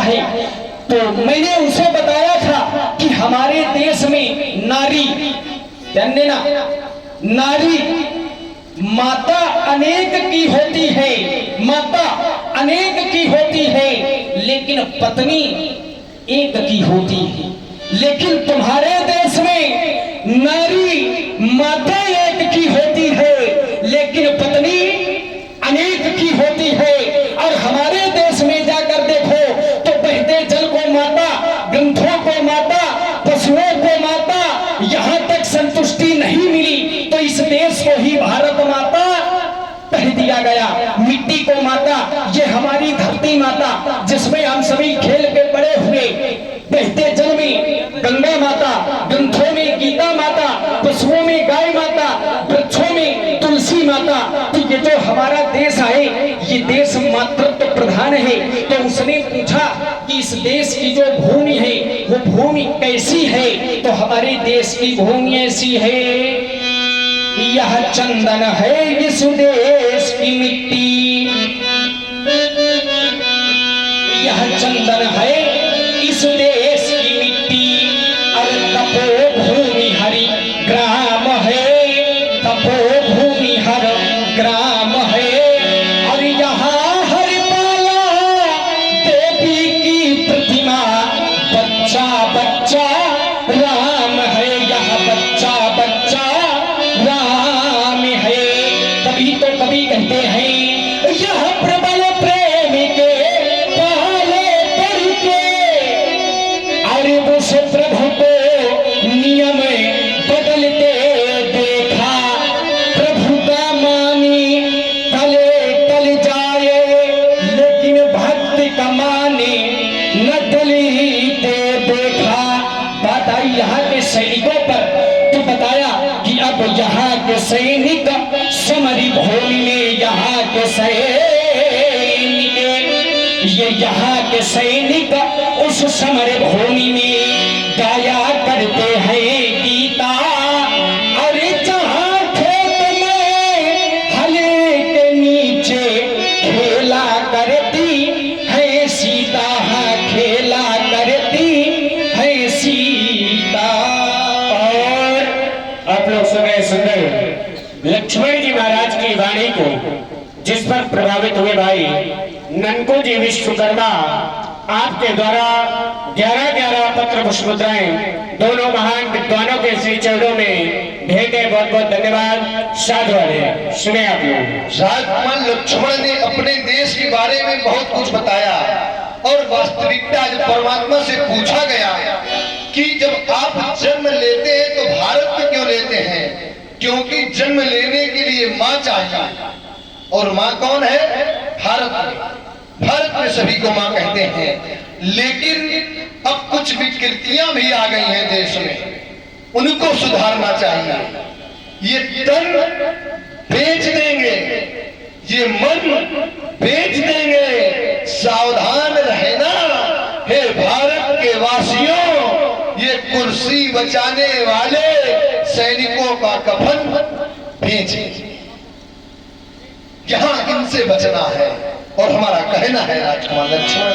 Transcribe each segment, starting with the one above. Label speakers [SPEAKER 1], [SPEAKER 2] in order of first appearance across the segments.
[SPEAKER 1] है। तो मैंने उसे बताया था कि हमारे देश में नारी, जानने ना, नारी माता अनेक की होती है, माता अनेक की होती है, लेकिन पत्नी एक की होती है। लेकिन तुम्हारे देश में नारी माता एक की होती है, लेकिन पत्नी अनेक की होती है। और हमारे देश में जाकर देखो तो बहते जल को माता, ग्रंथों को माता, पशुओं को माता, यहाँ तक संतुष्टि नहीं मिली तो इस देश को ही भारत माता कह दिया गया। मिट्टी को माता, ये हमारी धरती माता जिसमें हम सभी खेल के बड़े हुए, बहते जल में गंगा माता, ग्रंथों में गीता माता, पशुओं में गाय माता, वृक्षों में तुलसी माता। तो ये जो हमारा देश है ये देश मातृत्व प्रधान है। तो उसने पूछा कि इस देश की जो भूमि है वो भूमि कैसी है? तो हमारे देश की भूमि ऐसी है, यह चंदन है इस देश की मिट्टी, यह चंदन है इस देश की मिट्टी। अरे तपो भूमि हरि ग्राम है, तपो भूमि हर ग्राम है। और यहाँ हरिपाला देवी की प्रतिमा, बच्चा बच्चा राम है, यह बच्चा बच्चा राम है। तभी तो कवि कहते हैं यह प्रबल प्रेम के पाले पड़ के, अरे उस प्रभु को नियम बदलते देखा, प्रभु का मानी तले तल जाए, लेकिन भक्ति का मानी न तलते देखा। बात आई यहाँ के सैनिकों पर, तो बताया कि अब यहाँ के सैनिक समरी भूमि में, यहाँ के सैनिक, ये यहाँ के सैनिक उस समर भूमि में गाया करते हैं गीता। अरे जहाँ खेत में हले के नीचे खेला करती है सीता, हाँ खेला करती है सीता।
[SPEAKER 2] आप लोग सुन रहे सुंदर लक्ष्मण जी महाराज की वाणी को, जिस पर प्रभावित हुए भाई ननको जी विश्वकर्मा, आपके द्वारा 11-11 पत्र पुष्प मुद्राएं दोनों महान विद्वानों के श्री चरणों में भेंटे। बहुत बहुत धन्यवाद। साधु वाले सुने आप लोग।
[SPEAKER 3] राजकुमार लक्ष्मण ने अपने देश के बारे में बहुत कुछ बताया और वास्तविकता जब परमात्मा से पूछा गया कि जब आप जन्म लेते हैं तो भारत में क्यों लेते हैं? क्योंकि जन्म लेने के लिए माँ चाहिए, और माँ कौन है? भारत में। भारत में सभी को माँ कहते हैं। लेकिन अब कुछ विकृतियां भी आ गई हैं देश में, उनको सुधारना चाहिए। ये तन बेच देंगे, ये मन बेच देंगे, सावधान रहना हे भारत के वासियों। ये कुर्सी बचाने वाले सैनिकों का कफन बेचे, यहाँ इनसे बचना है। और हमारा कहना है राजकुमार लक्ष्मण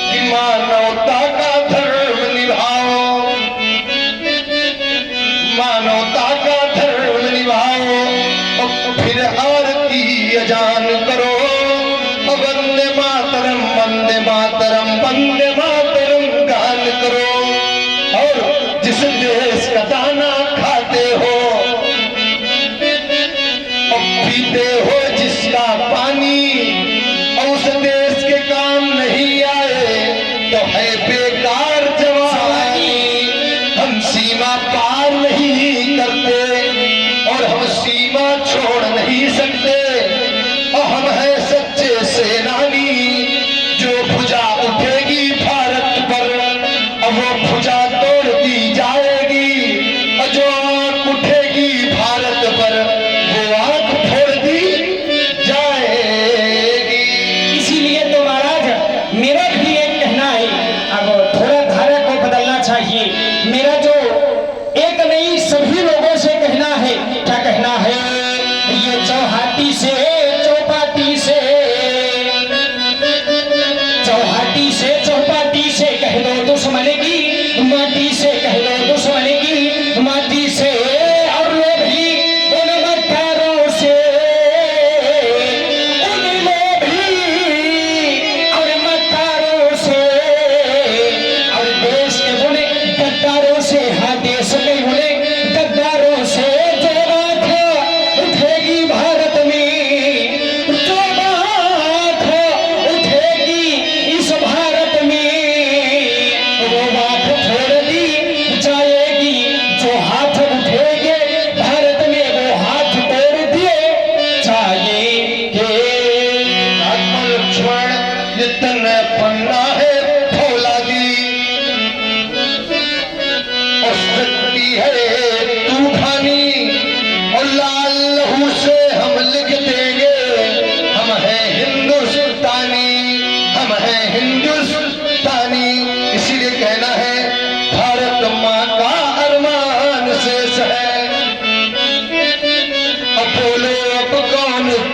[SPEAKER 3] कि मानवता का धर्म निभाओ, मानवता का धर्म निभाओ, और फिर आरती अजान करो। वंदे मातरम वंदे मातरम वंदे मातरम गान करो। और जिस देश का दाना खाते हो और पीते हो जिसका पानी, उस देश के काम नहीं आए तो है बेकार जवानी। हम सीमा पार नहीं करते और हम सीमा छोड़ नहीं सकते, और हम हैं सच्चे सेनानी। जो भुजा उठेगी भारत पर और वो भुजा तोड़ दी जाएगी, और जो आंख उठेगी भारत पर वो आंख फोड़ दी जाएगी।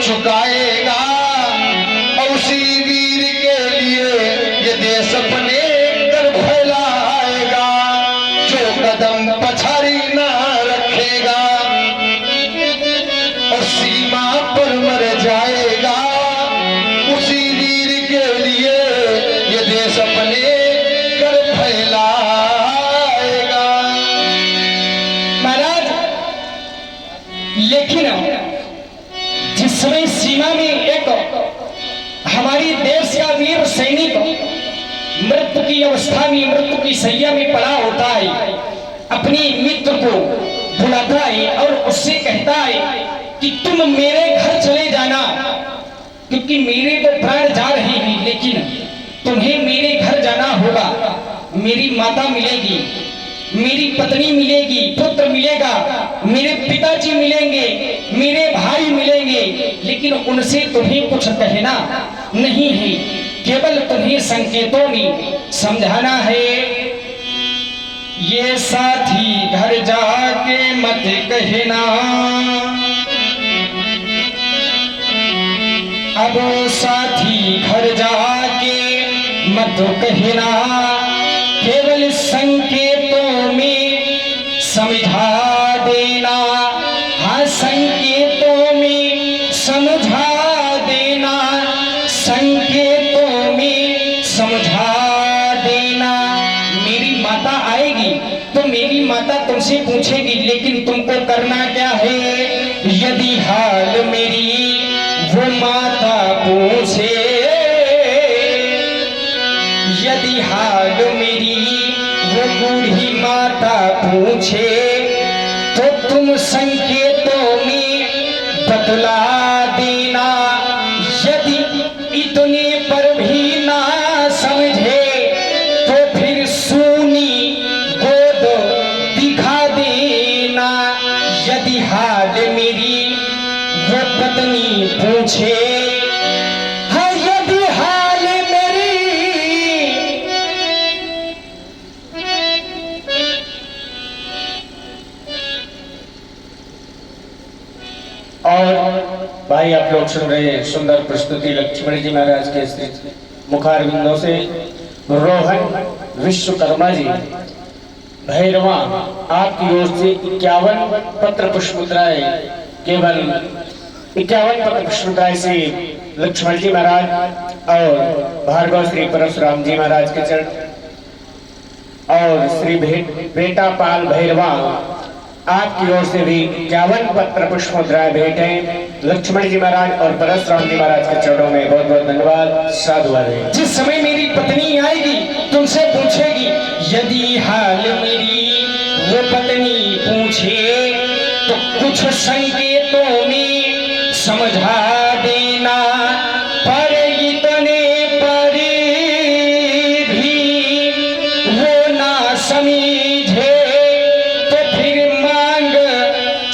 [SPEAKER 3] झुकाएगा और उसी वीर के लिए ये देश अपने कर फैलाएगा, जो कदम पछाड़ी ना रखेगा और सीमा पर मर जाएगा, उसी वीर के लिए ये देश अपने कर फैलाएगा।
[SPEAKER 1] महाराज, लेकिन जिस समय सीमा में एक हमारी देश का वीर सैनिक मृत्यु की अवस्था में, मृत्यु की सैया में पड़ा होता है, अपने मित्र को बुलाता है और उससे कहता है कि तुम मेरे घर चले जाना, क्योंकि मेरे तो प्राण जा रहे हैं, लेकिन तुम्हें मेरे घर जाना होगा। मेरी माता मिलेगी, मेरी पत्नी मिलेगी, पुत्र मिलेगा, मेरे पिताजी मिलेंगे, मेरे भाई मिलेंगे, लेकिन उनसे तुम्हें कुछ कहना नहीं है, केवल तुम्हें संकेतों में समझाना है। ये साथी घर जाके मत कहना, अब साथी घर जाके मत कहना, केवल संकेतों में समझा देना। हाँ, संकेतों में समझा देना, संकेतों में समझा देना। मेरी माता आएगी तो मेरी माता तुमसे पूछेगी, लेकिन तुमको करना क्या है? यदि हाल मेरी वो माता पूछे, यदि हाल मेरी वो बूढ़ी माता पूछे, तो तुम संकेतों में बतला देना। यदि इतने पर भी ना समझे तो फिर सूनी गोद दिखा देना। यदि हाल मेरी वो पत्नी पूछे, हाँ, यदि हाल मेरी,
[SPEAKER 2] और भाई आप लोग सुन रहे हैं सुंदर प्रस्तुति लक्ष्मण जी महाराज के श्री मुखारविंदों से। रोहन विश्वकर्मा जी भैरवा आपकी ओर से 51 पत्र पुष्प मुद्राएं, केवल 51 पत्र पुष्प मुद्राएं से लक्ष्मण जी महाराज और भार्गव श्री परशुराम जी महाराज के चरण, और श्री बेटा पाल भैरवा आपकी ओर से भी 51 पत्र पुष्प मुद्राएं भेंट हैं लक्ष्मण जी महाराज और परशुराम जी महाराज के चरणों में। बहुत बहुत धन्यवाद, साधुवाद।
[SPEAKER 1] जिस समय मेरी पत्नी आएगी तुमसे पूछेगी, यदि हाल मेरी वो पत्नी पूछे, तो कुछ संकेतों में समझा देना। पर इतने पर भी वो ना समझे तो फिर मांग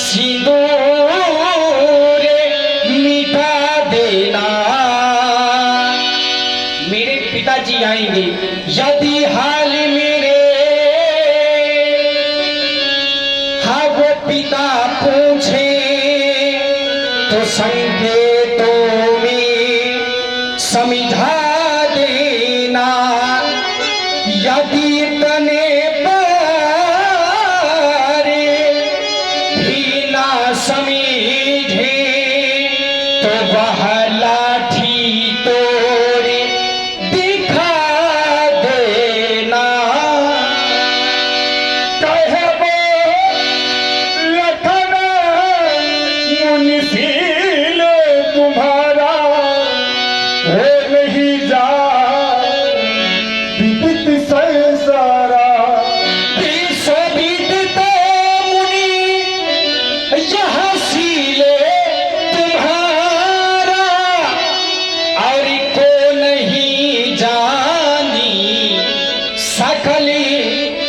[SPEAKER 1] सिंदूर मिटा देना। मेरे पिताजी आएंगे, यदि हाल मेरे, हाँ, वो पिता पूछे तो संकेतों में समझा देना। यदि तने पर भी ना समझे तो वह लाठी तोड़े दिखा देना।
[SPEAKER 2] कहबो लखन मुनिशील तुम्हारा हो नहीं जा विदित संसारा।
[SPEAKER 1] विश्वविदित मुनि यह शीले तुम्हारा, और को नहीं जानी सकली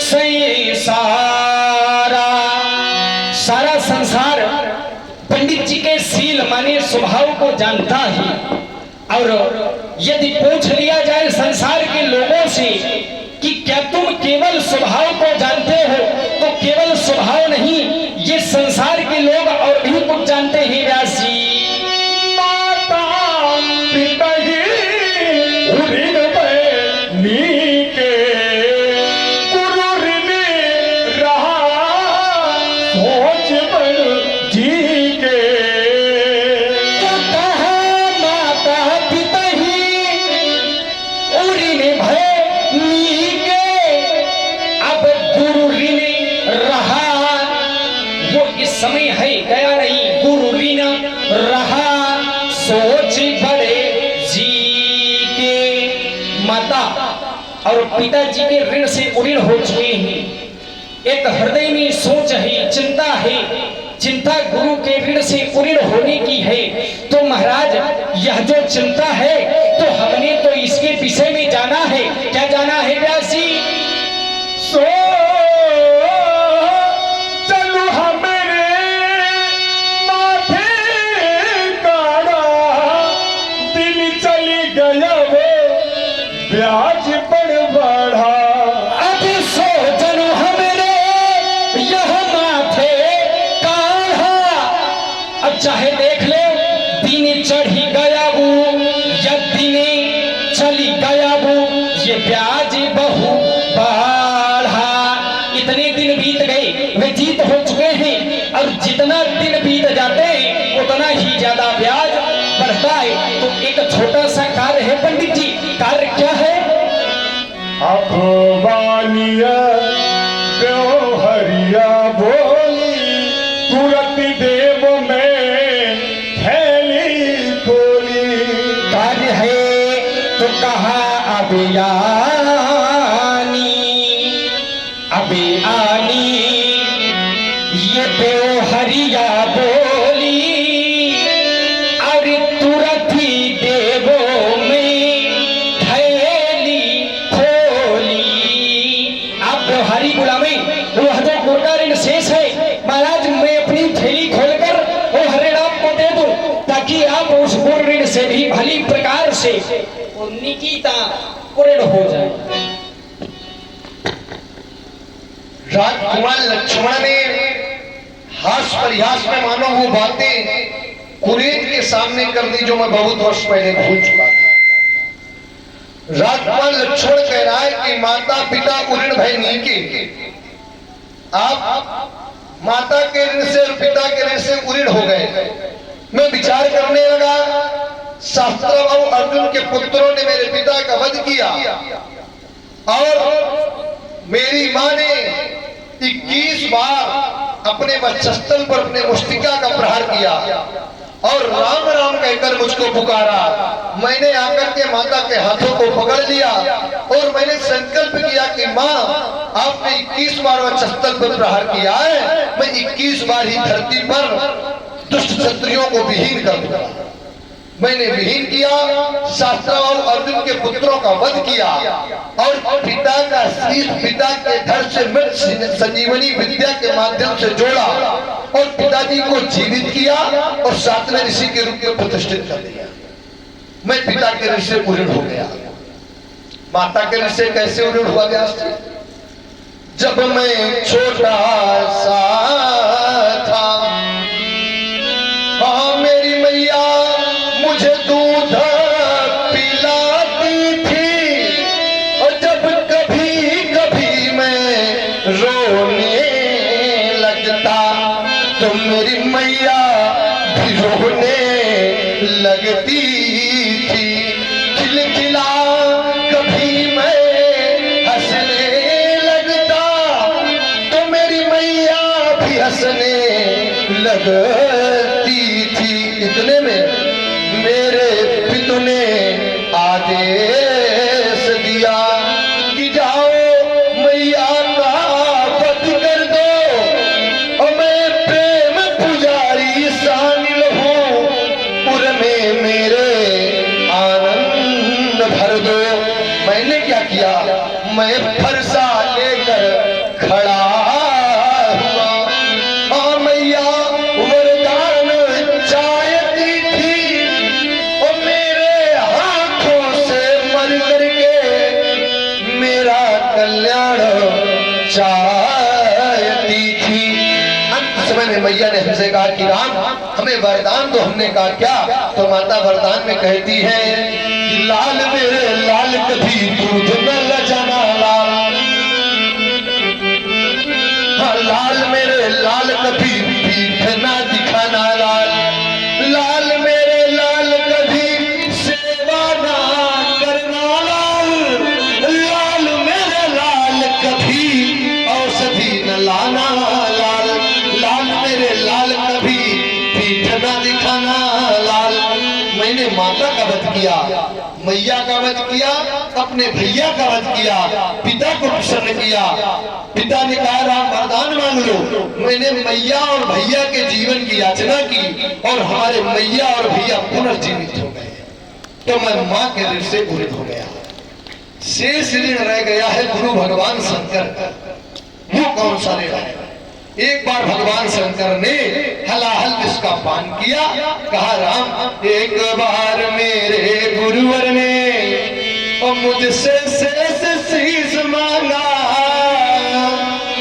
[SPEAKER 1] संसारा। सारा संसार पंडित जी के शील माने स्वभाव को जानता है, और यदि पूछ लिया जाए संसार के लोगों से कि क्या तुम केवल स्वभाव को जानते हो, तो केवल स्वभाव नहीं, ये संसार के लोग और भी कुछ जानते हैं। व्यास जी, बड़े जी के माता और पिताजी के ऋण से उऋण हो चुके हैं। एक हृदय में सोच है, चिंता है, चिंता गुरु के ऋण से उऋण होने की है। तो महाराज यह जो चिंता है तो हमने तो इसके विषय में जाना है। क्या जाना है व्यास जी?
[SPEAKER 2] सो चलू हमारे माथे काड़ा, दिल चली गया वो ब्याज बढ़ बढ़ा।
[SPEAKER 1] अब सो चलू हमारे यह माथे काढ़ा। अब चाहे देख ले दिन चढ़ी गया वो या दिने चली गया वो, ये ब्याज बहु बढ़ा। इतने दिन बीत गए, वे जीत हो चुके हैं और जितना दिन बीत जाते हैं उतना ही ज्यादा ब्याज बढ़ता है। तो एक छोटा सा कार्य है पंडित जी। कार्य क्या है?
[SPEAKER 2] अखबालिया हरिया बोली, तुरंत देव में थैली खोली।
[SPEAKER 1] कार्य है तो कहा अभी आनी ये पे हरिया बोली और तुरंत ही देवों में थैली खोली। आप हरि बुलावे वह जो गोटा ऋण शेष है महाराज, मैं अपनी थैली खोलकर वो हरे राम को दे दूं ताकि आप उस गुण ऋण से भी भली प्रकार से निकिता पूर्ण हो जाए।
[SPEAKER 3] राजकुमार लक्ष्मण ने हास परिहास में मानो वो बातें कुरेद के सामने कर दी जो मैं बहुत वर्ष पहले भूल चुका था। राजकुमार लक्ष्मण कह रहा है कि माता पिता उऋण भय नीके, आप माता के ऋण से और पिता के ऋण से उऋण हो गए। मैं विचार करने लगा, शास्त्रबाहु अर्जुन के पुत्रों ने मेरे पिता का वध किया और मेरी मां ने 21 बार अपने वक्षस्थल पर अपने मुष्टिका का प्रहार किया और राम राम कहकर मुझको पुकारा। मैंने आकर के माता के हाथों को पकड़ लिया और मैंने संकल्प किया कि मां, आपने 21 बार वक्षस्थल पर प्रहार किया है, मैं 21 बार ही धरती पर दुष्ट क्षत्रियों को विहीन कर दूंगा। मैंने विहीन किया, शास्त्रबाहु अर्जुन के पुत्रों का वध किया और पिता का शीश पिता के धड़ से मृत संजीवनी विद्या के माध्यम से जोड़ा और पिताजी को जीवित किया और सातवें ऋषि के रूप में प्रतिष्ठित कर दिया। मैं पिता के ऋषि से उऋण हो गया। माता के ऋषि कैसे उऋण हुआ गया? जब मैं छोटा सा था, हाँ मेरी मैया मुझे दूध पिलाती थी और जब कभी कभी मैं रोने लगता तो मेरी मैया भी रोने लगती थी। खिलखिला कभी मैं हंसने लगता तो मेरी मैया भी हंसने लगती थी। इतने में मेरे पिता ने आदेश दिया कि जाओ मैया का वध कर दो और मैं प्रेम पुजारी शामिल हूँ, पुर में मेरे आनंद भर दो। मैंने क्या किया, मैं फरसा लेकर खड़ा हुआ। हाँ मैया वरदान चाहती थी और मेरे हाथों से मर करके मेरा कल्याण चाहती थी। अंत समय में मैया ने हमसे कहा कि राम हमें वरदान दो। हमने कहा क्या? तो माता वरदान में कहती है कि लाल मेरे लाल कभी दूध न लजाना लाल, हाँ लाल मेरे लाल कभी पीठ ना दिखाना लाल, लाल मेरे लाल कभी सेवा ना करना लाल, लाल मेरे लाल कभी औषधि न लाना लाल, लाल मेरे लाल कभी पीठ ना दिखाना लाल। मैंने माता माता का वध किया, मैया का वध किया, अपने भैया का वध किया, पिता को प्रसन्न किया। पिता ने कहा राम वरदान मांग लो। मैंने मैया और भैया के जीवन की याचना की और हमारे मैया और भैया पुनर्जीवित हो गए। तो मैं माँ के ऋण से पूरित हो गया। शेष ऋण रह गया है गुरु भगवान शंकर का। वो कौन सा ऋण है? एक बार भगवान शंकर ने हलाहल इसका पान किया, कहा राम एक बार मेरे गुरुवर ने और मुझसे शेष शीश मांगा,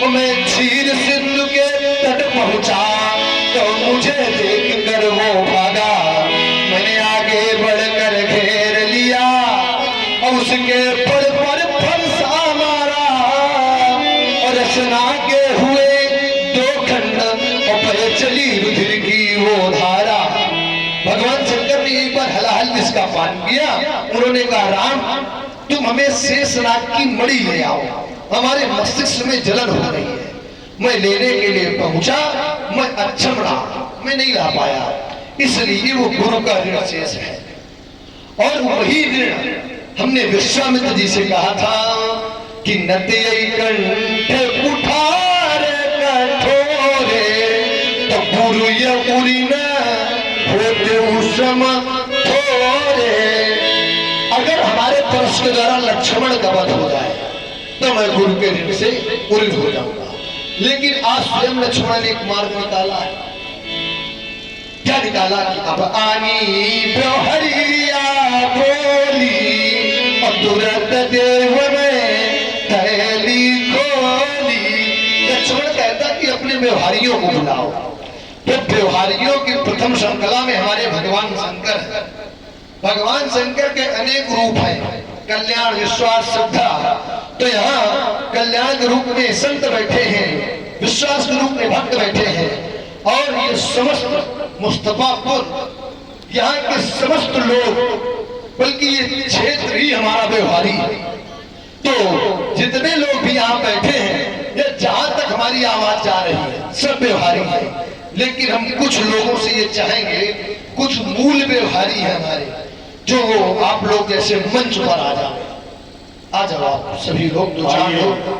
[SPEAKER 3] मैं क्षीर सिंधु के तट पहुंचा तो मुझे देख कर वो भागा। मैंने आगे बढ़कर घेर लिया और उसके पर फरसा मारा और रचना के हुए दो खंड और चली रुधिर की वो धारा। भगवान शंकर ने एक बार हलाहल इसका पान किया। उन्होंने कहा राम तुम हमें शेषनाग की मणि ले आओ, हमारे मस्तिष्क में जलन हो रही है। मैं लेने के लिए पहुंचा, मैं अक्षम रहा, मैं नहीं ला पाया, इसलिए वो गुरु का ऋण शेष है। और वही ऋण हमने विश्वामित्र जी से कहा था कि नत्यई कंठ कुठार कठोरे तो गुरु ये उरी न होते उसम थोरे। अगर हमारे परश के द्वारा लक्ष्मण का वध हो जाए तो मैं गुरु के ऋण से पूरित हो जाऊंगा। लेकिन आज स्वयं लक्ष्मण ने एक मार्ग निकाला है। क्या निकाला कि अब आनी ब्रह्मरिया बोली और तुरंत देव में थैली खोली। लक्ष्मण कहता कि अपने व्यवहारियों को बुलाओ। तो व्यवहारियों की प्रथम श्रृंखला में हमारे भगवान शंकर है। भगवान शंकर के अनेक रूप हैं, कल्याण विश्वास श्रद्धा। तो यहाँ कल्याण के रूप में संत बैठे हैं, विश्वास के रूप में भक्त बैठे हैं और ये समस्त मुस्तफापुर यहाँ के समस्त लोग, बल्कि ये क्षेत्र ही हमारा व्यवहारी है। तो जितने लोग भी यहाँ बैठे हैं या जहां तक हमारी आवाज जा रही है सब व्यवहारी है। लेकिन हम कुछ लोगों से ये चाहेंगे, कुछ मूल व्यवहारी है हमारे, जो आप लोग जैसे मंच पर आ जाओ। आ जाओ आप सभी लोग, दो चार लोग।